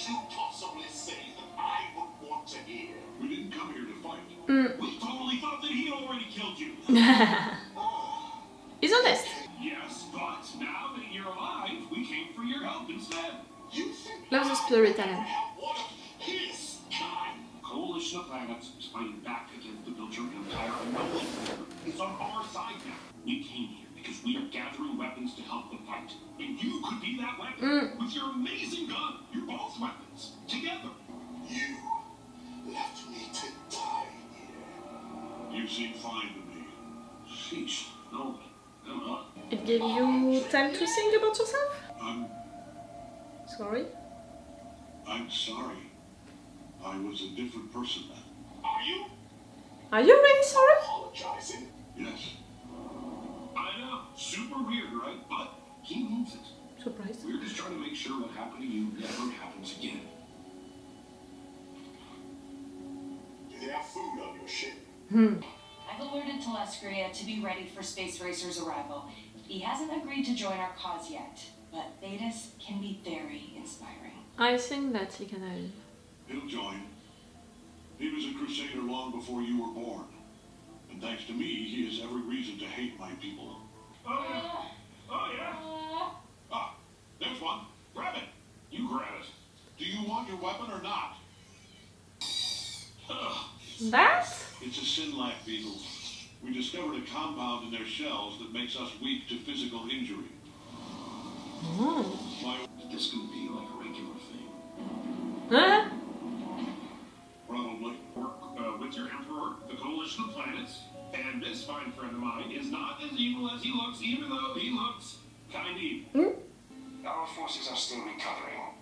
you possibly say that I would want to hear? We didn't come here to fight. We totally thought that he already killed you. He's honest. Yes, but now that you're alive, we came for your help instead. You think Loves the storytelling. one of his kind? Coalition of planets is fighting back against the Viltrum Empire, and Nolan is on our side now. We came here because we are gathering weapons to help the fight. And you could be that weapon. With your amazing gun, you're both weapons. Together. You left me to die here. You seem fine to me. Sheesh, Nolan. Come on. It gave you time to think about yourself? Sorry? I'm sorry. I was a different person then. Are you? Are you really sorry? Apologizing? Yes. I know. Super weird, right? But he means it. Surprised. We're just trying to make sure what happened to you never happens again. Do they have food on your ship? I've alerted Telescria to be ready for Space Racer's arrival. He hasn't agreed to join our cause yet, but Thetis can be very inspiring. I think that he can help. He'll join. He was a crusader long before you were born. And thanks to me, he has every reason to hate my people. Oh yeah. Oh yeah. Ah, there's one. Grab it. You grab it. Do you want your weapon or not? That? It's a Sinlac beetle. We discovered a compound in their shells that makes us weak to physical injury. Why this can be like a regular thing? Huh? Probably. Work with your emperor, the coalition of planets, and this fine friend of mine is not as evil as he looks, even though he looks kind of evil. Our forces are still recovering.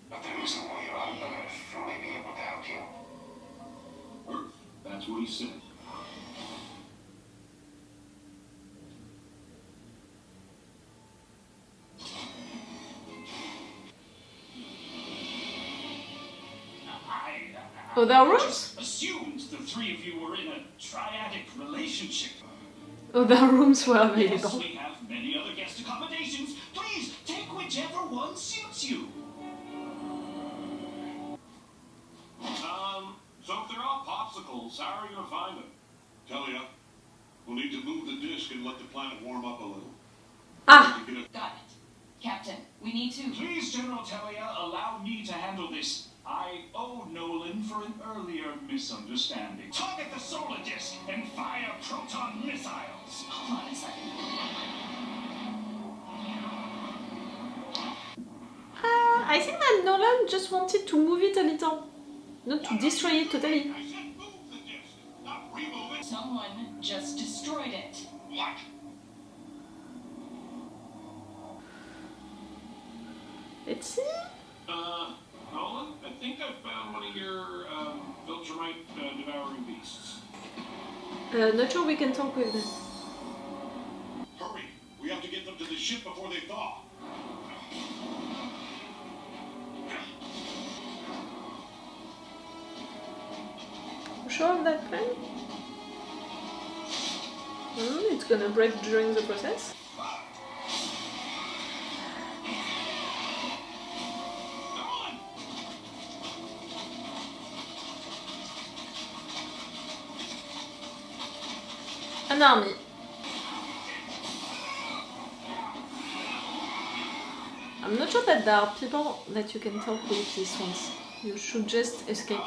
But there is a way on Earth who may be able to help you. Earth, that's what he said. Oh, there are rooms? Assumed the three of you were in a triadic relationship. Oh, there are rooms were Yes, available. we have many other guest accommodations. Please take whichever one suits you. So if they're all popsicles, how are you gonna find them? Tell ya, we'll need to move the disc and let the planet warm up a little. Ah! Got it. Captain, we need to... Please, General Telia, allow me to handle this. I owe Nolan for an earlier misunderstanding. Target the solar disk and fire proton missiles. Hold on a second. I think that Nolan just wanted to move it a little, not to destroy it totally. I said move the disk, not remove it. Someone just destroyed it. What? Let's see. Nolan, I think I found one of your Viltrumite devouring beasts. Not sure we can talk with them. Hurry! We have to get them to the ship before they thaw. Sure of that plan? It's gonna break during the process. An army. I'm not sure that there are people that you can talk with these ones. You should just escape.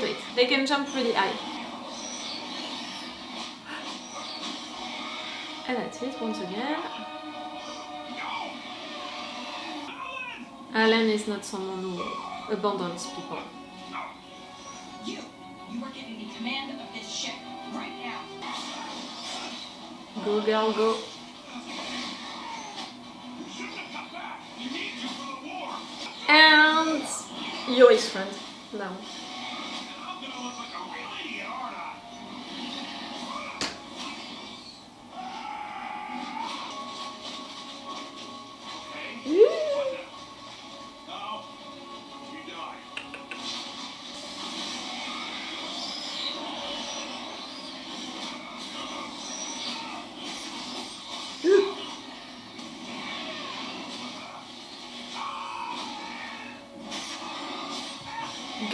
Wait. They can jump really high. And that's it once again. Alan is not someone who abandons people. You are getting the command of this ship right now. Go girl, go. And you're his friend now.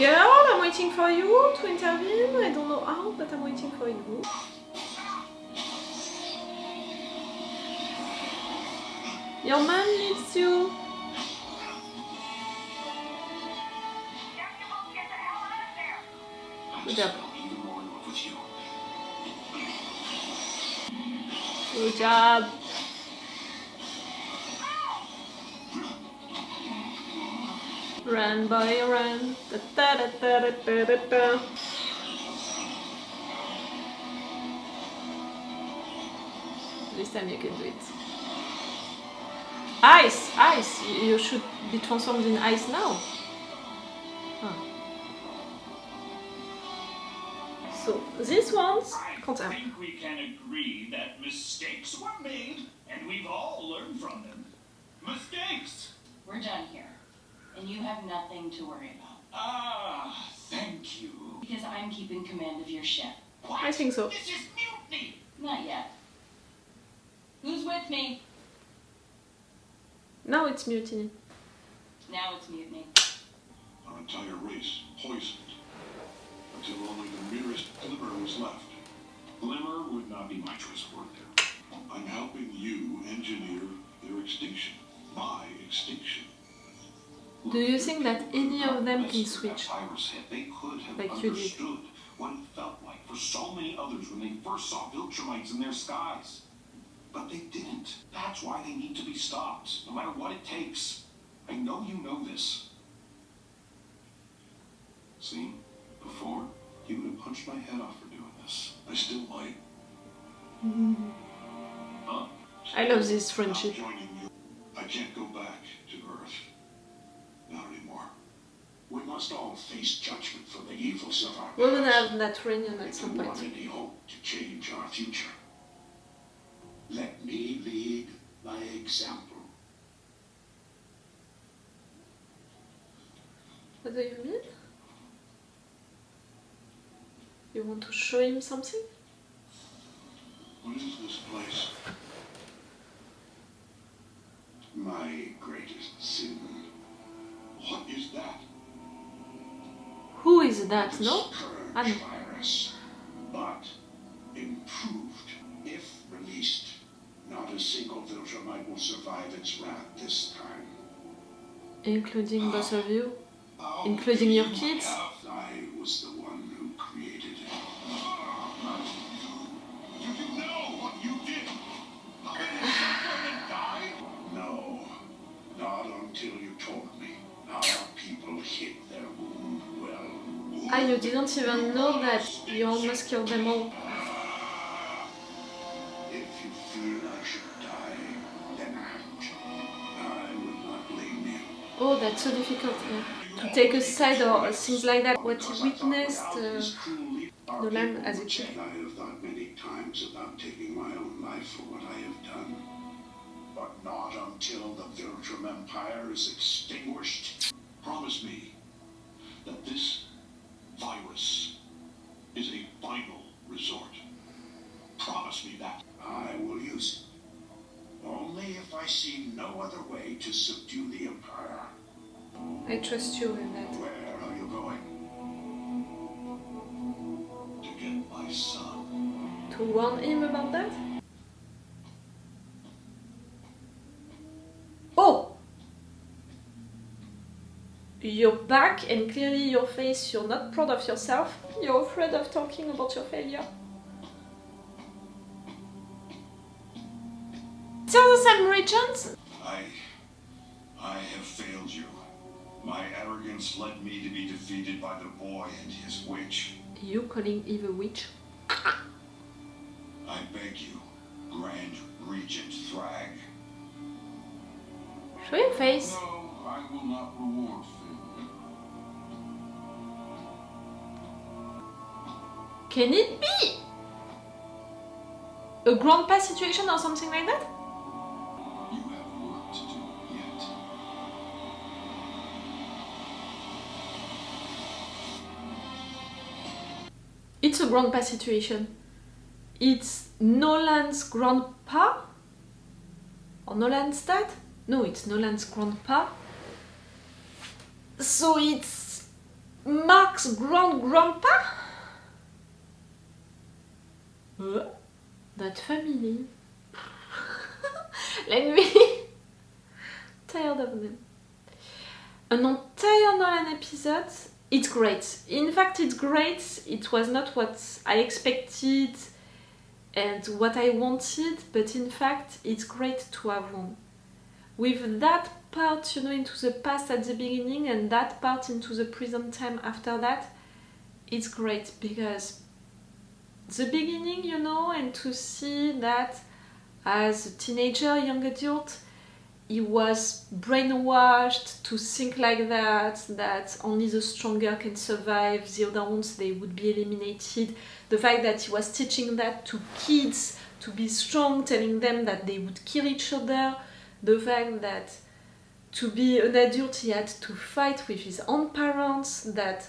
Girl, I'm waiting for you to intervene. I don't know how, but I'm waiting for you. Your man needs you. Good job. Even more in love with you. Good job. Run, boy, run. Da, da, da, da, da, da, da. This time you can do it. Ice! Ice! You should be transformed in ice now. Huh. So, these ones... I think we can agree that mistakes were made, and we've all learned from them. Mistakes! We're done here. And you have nothing to worry about. Ah, thank you. Because I'm keeping command of your ship. What? I think so. This is mutiny! Not yet. Who's with me? Now it's mutiny. Now it's mutiny. Our entire race poisoned until only the merest glimmer was left. Glimmer would not be my choice of word there. I'm helping you engineer their extinction. My extinction. Do you think that any of them can Best that switch? virus hit, they could have Like you did. understood what it felt like for so many others when they first saw Viltrumites in their skies. But they didn't. That's why they need to be stopped, no matter what it takes. I know you know this. See, before, you would have punched my head off for doing this. I still might. Huh? I love this Not friendship. joining you. I can't go back to Earth. Not anymore. We must all face judgment for the evils of our We're gonna past. have that reunion at If some we point. want any hope to change our future, let me lead by example. What do you mean? You want to show him something? What is this place? My greatest sin. What is that? Who is that, no? This I purge know. virus, but improved. If released, not a single Viltrumite will survive its wrath this time. Including both of you? How Including do your you kids? have- I was the one who created it. Do you know what you did? Suffer and die? No, not until you told me. Our people hid their wound well. Ah, you didn't even know that you almost killed them all. If you fear I should die, then act. I will not blame you. Oh, that's so difficult, yeah. To take a side or things like that. What he witnessed, Nolan as a kid. I have thought many times about taking my own life for what I have done. But not until the Viltrum Empire is extinguished. Promise me that this virus is a final resort. Promise me that. I will use it. Only if I see no other way to subdue the Empire. I trust you in that. Where are you going? To get my son. To warn him about that? Oh! You're back and clearly your face, you're not proud of yourself. You're afraid of talking about your failure. Still the same regions? I have failed you. My arrogance led me to be defeated by the boy and his witch. You calling Eve a witch? I beg you, Grand Regent Thrag. Show your face. No, I will not reward failure. Can it be a grandpa situation or something like that? You have work to do yet. It's a grandpa situation. It's Nolan's grandpa? Or Nolan's dad? No, it's Nolan's grandpa. So it's Mark's grandpa? That family. Let me... tired of them. An entire Nolan episode. It's great. In fact, it's great. It was not what I expected and what I wanted, but in fact, it's great to have one. With that part, into the past at the beginning and that part into the present time after that, it's great because the beginning, and to see that as a teenager, young adult, he was brainwashed to think like that only the stronger can survive, the other ones, they would be eliminated. The fact that he was teaching that to kids, to be strong, telling them that they would kill each other. The fact that to be an adult, he had to fight with his own parents, that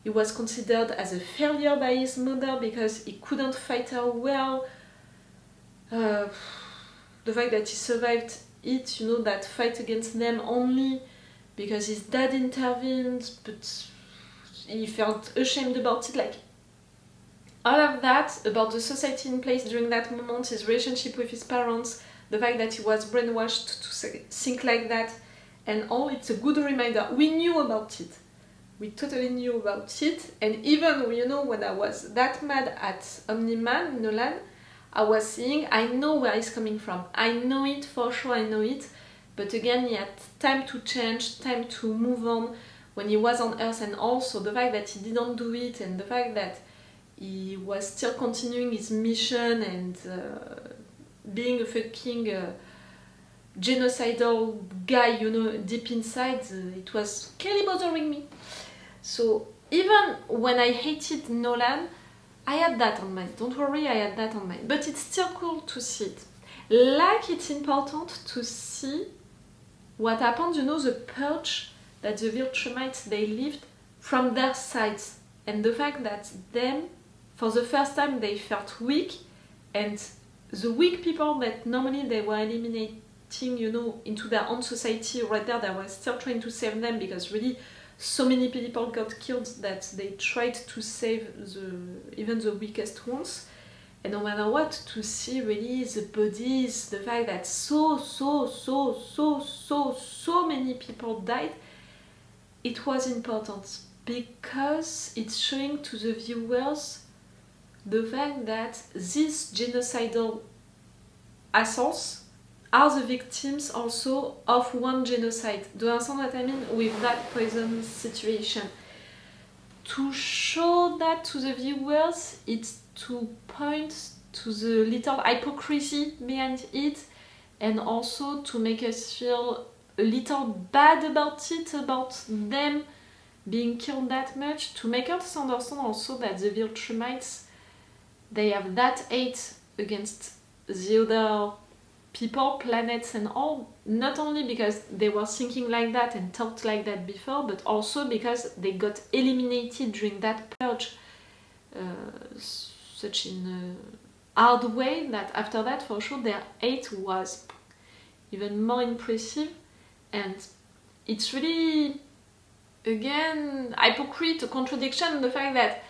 he was considered as a failure by his mother because he couldn't fight her well. The fact that he survived it, that fight against them only because his dad intervened, but he felt ashamed about it. Like, all of that about the society in place during that moment, his relationship with his parents, the fact that he was brainwashed to think like that, and all, it's a good reminder. We knew about it. We totally knew about it. And even, when I was that mad at Omni-Man, Nolan, I was saying, I know where he's coming from. I know it, for sure, I know it. But again, he had time to change, time to move on when he was on Earth. And also the fact that he didn't do it, and the fact that he was still continuing his mission and being a fucking genocidal guy, deep inside, it was clearly bothering me. So even when I hated Nolan, I had that on mind. Don't worry, I had that on mind. But it's still cool to see it. Like, it's important to see what happened, the purge that the Viltrumites, they lived from their sides. And the fact that them, for the first time, they felt weak. And the weak people that normally they were eliminating, into their own society right there, they were still trying to save them because really so many people got killed that they tried to save even the weakest ones. And no matter what, to see really the bodies, the fact that so many people died, it was important because it's showing to the viewers the fact that these genocidal assaults are the victims also of one genocide. Do you understand what I mean with that poison situation? To show that to the viewers, it's to point to the little hypocrisy behind it, and also to make us feel a little bad about it, about them being killed that much, to make us understand also that the Viltrumites, they have that hate against the other people, planets and all, not only because they were thinking like that and talked like that before, but also because they got eliminated during that purge such in a hard way that after that, for sure, their hate was even more impressive. And it's really, again, hypocrite, a contradiction, the fact that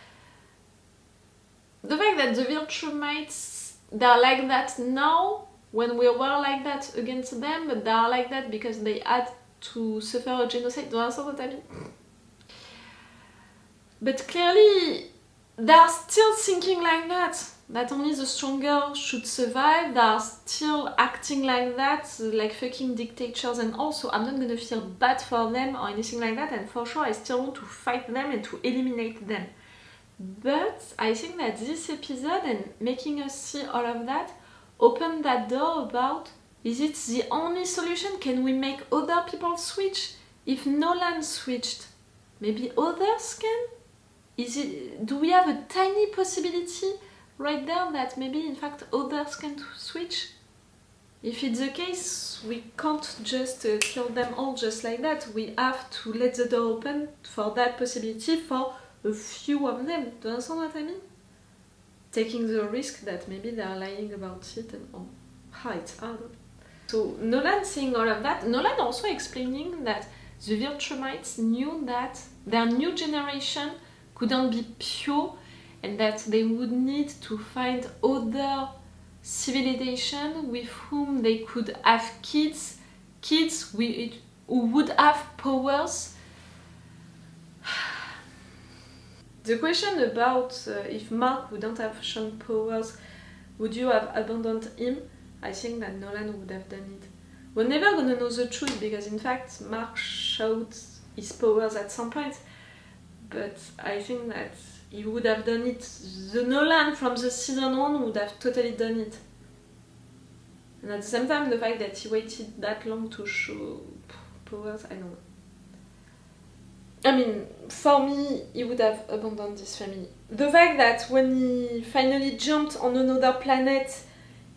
the Viltrumites, they're like that now, when we were like that against them, but they are like that because they had to suffer a genocide. Do you understand what I mean? But clearly, they are still thinking like that only the stronger should survive. They are still acting like that, like fucking dictators, and also I'm not gonna feel bad for them or anything like that, and for sure I still want to fight them and to eliminate them. But I think that this episode, and making us see all of that, open that door about, is it the only solution? Can we make other people switch? If Nolan switched, maybe others can? Do we have a tiny possibility right there that maybe in fact others can switch? If it's the case, we can't just kill them all just like that. We have to let the door open for that possibility for a few of them. Do you understand what I mean? Taking the risk that maybe they are lying about it and it's hard. So Nolan saying all of that, Nolan also explaining that the Viltrumites knew that their new generation couldn't be pure and that they would need to find other civilization with whom they could have kids who would have powers. The question about if Mark wouldn't have shown powers, would you have abandoned him? I think that Nolan would have done it. We're never gonna know the truth because in fact Mark showed his powers at some point, but I think that he would have done it. The Nolan from the season 1 would have totally done it. And at the same time, the fact that he waited that long to show powers, I don't know. I mean, for me, he would have abandoned this family. The fact that when he finally jumped on another planet,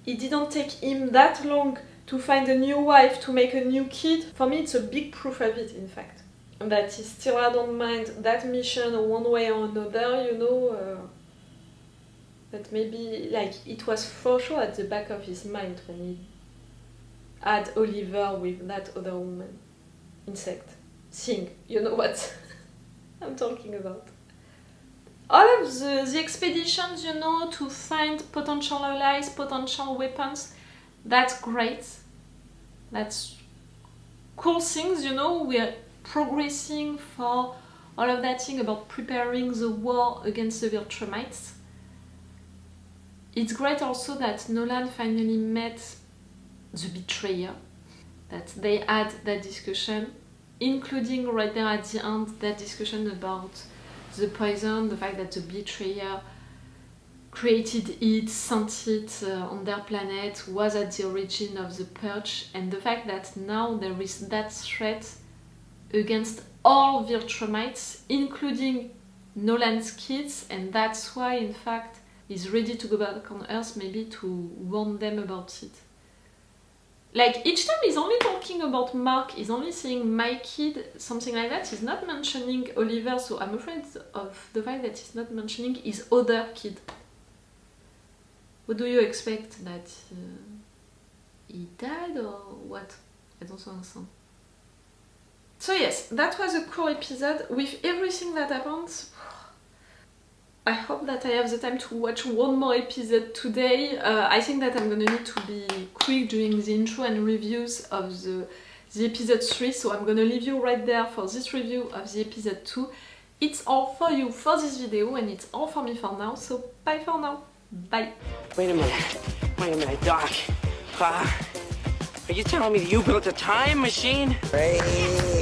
it didn't take him that long to find a new wife, to make a new kid, for me it's a big proof of it, in fact. That he still had on mind that mission one way or another, you know, that maybe, like, it was for sure at the back of his mind when he had Oliver with that other woman. Insect. Thing. You know what I'm talking about. All of the expeditions, you know, to find potential allies, potential weapons, that's great. That's cool things, you know, we're progressing for all of that thing about preparing the war against the Viltrumites. It's great also that Nolan finally met the betrayer, that they had that discussion, including right there at the end that discussion about the poison, the fact that the betrayer created it, sent it on their planet, was at the origin of the purge, and the fact that now there is that threat against all Viltrumites, including Nolan's kids, and that's why in fact he's ready to go back on Earth, maybe to warn them about it. Like, each time he's only talking about Mark, he's only saying my kid, something like that. He's not mentioning Oliver, so I'm afraid of the fact that he's not mentioning his other kid. What do you expect? That he died or what? I don't understand. So yes, that was a cool episode. With everything that happened, I hope that I have the time to watch one more episode today. I think that I'm gonna need to be quick during the intro and reviews of the episode 3, so I'm gonna leave you right there for this review of the episode 2. It's all for you for this video, and it's all for me for now, so bye for now. Bye. Wait a minute, Doc. Are you telling me that you built a time machine? Brainwashed.